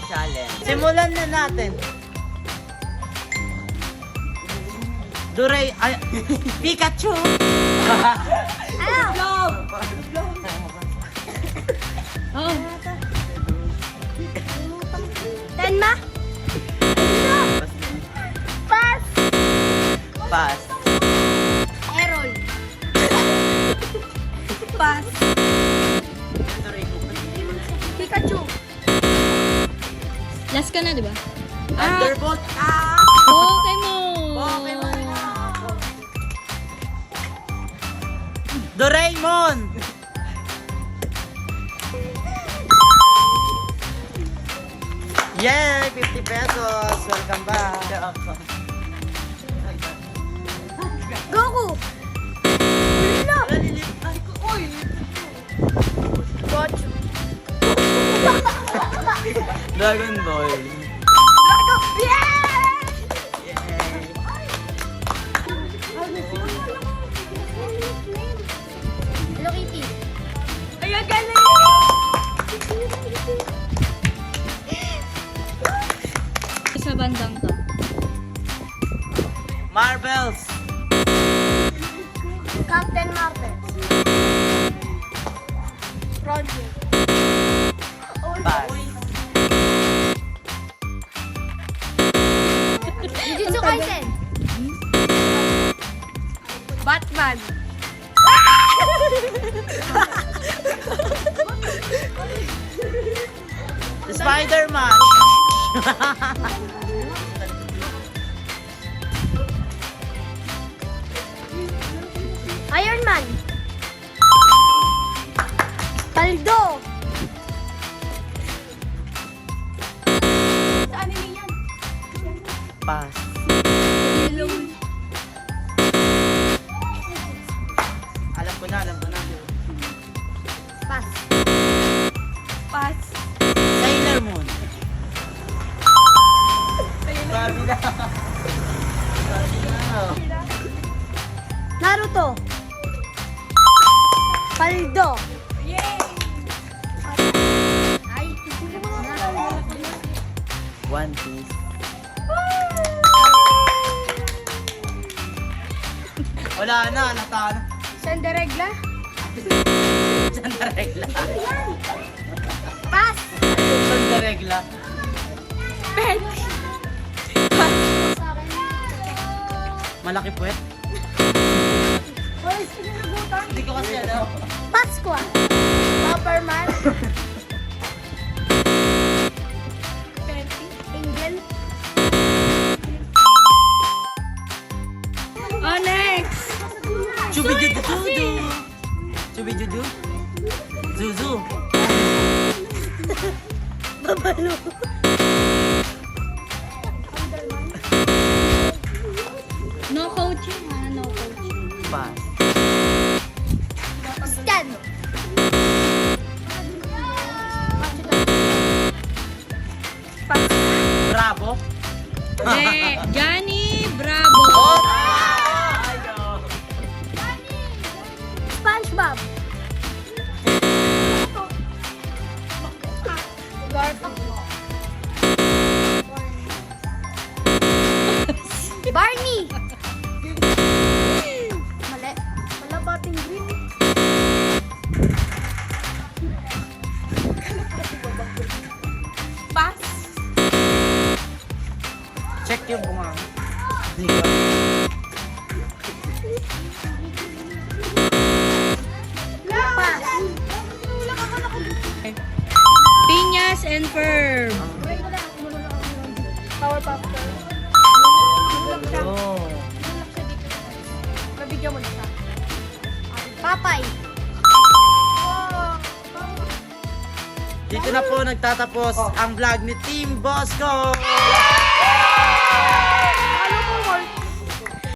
challenge. Simulan na natin. Pikachu! Ano? Oh. Tenma? Pass. Pass. Errol. Pass. Pikachu. Last ka na, di ba? Thunderbolt! Pokemon! Pokemon! Doraemon! Yay! 50 pesos! Welcome back! Goku. Gochu. Dragon Ball! Yeah! Yay! Hello Kitty. Ay, ang galing! Sa bandang to. Marvels! Captain Marvel. Project. Pass. Jujutsu Kaisen. Batman. Spider-Man! Iron Man. Paldo. Sa anime yan? Pass. Alam ko na. Pass. Pass. Sailor Moon. Sabi na. Naruto. Paldo. Yay! Ay, One Piece. Wala na, natalo. Cinderella. Sandaregla. Pass. Sandaregla. Pet. Malaki puwet. Hindi ko kasi alam. Pasqua. Superman. Angel. Oh, next! Chubijujujuju. Chubijuju. Zuzu. Babalo. No coaching, ha? No coaching. Pass. Stan. Pass. Bravo. Johnny Bravo! Ayaw. SpongeBob. Garfield. Barney. Mali. Wala bating green. Pass. Check yung bunga. Hindi ko. Pass. Piñas and Ferb. Powerpuff Girls. Oh. Nabigyan mo na siya. Papay. Dito na po nagtatapos ang vlog ni Team Bosco.